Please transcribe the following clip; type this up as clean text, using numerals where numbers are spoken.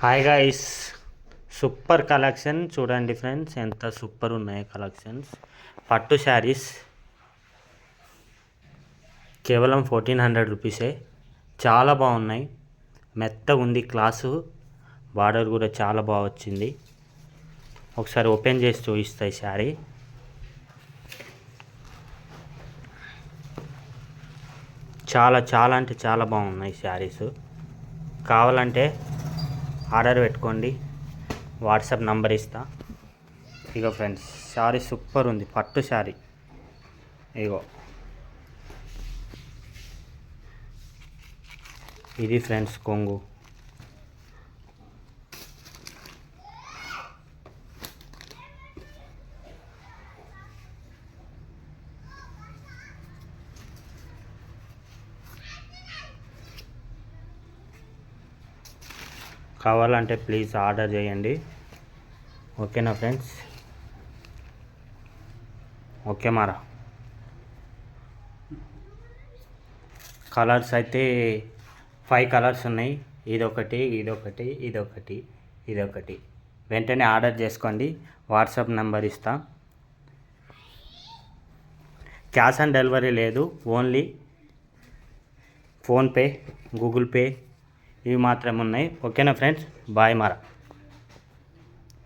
Hi guys, super collection చూడండి friends, ఎంత super ఉన్నాయి కలెక్షన్స్. పట్టు శారీస్ కేవలం 1400 రూపీసే. చాలా బాగున్నాయి, మెత్తగా ఉంది క్లాసు. బార్డర్ కూడా చాలా బాగా వచ్చింది. ఒకసారి ఓపెన్ చేసి చూపిస్తాయి శారీ. చాలా చాలా అంటే చాలా బాగున్నాయి శారీస్. కావాలంటే ఆర్డర్ పెట్టుకోండి, వాట్సాప్ నంబర్ ఇస్తా. ఇగో ఫ్రెండ్స్, శారీ సూపర్ ఉంది, పట్టు శారీ. ఇగో ఇది ఫ్రెండ్స్ కొంగు. కావాలంటే ప్లీజ్ ఆర్డర్ చేయండి, ఓకేనా ఫ్రెండ్స్? ఓకే మారా. కలర్స్ అయితే 5 కలర్స్ ఉన్నాయి. ఇదొకటి, ఇదొకటి, ఇదొకటి, ఇదొకటి. వెంటనే ఆర్డర్ చేసుకోండి, వాట్సాప్ నెంబర్ ఇస్తా. క్యాష్ ఆన్ డెలివరీ లేదు, ఓన్లీ ఫోన్పే, గూగుల్ పే ఇవి మాత్రమే ఉన్నాయి. ఓకేనా ఫ్రెండ్స్? బాయ్ మారా.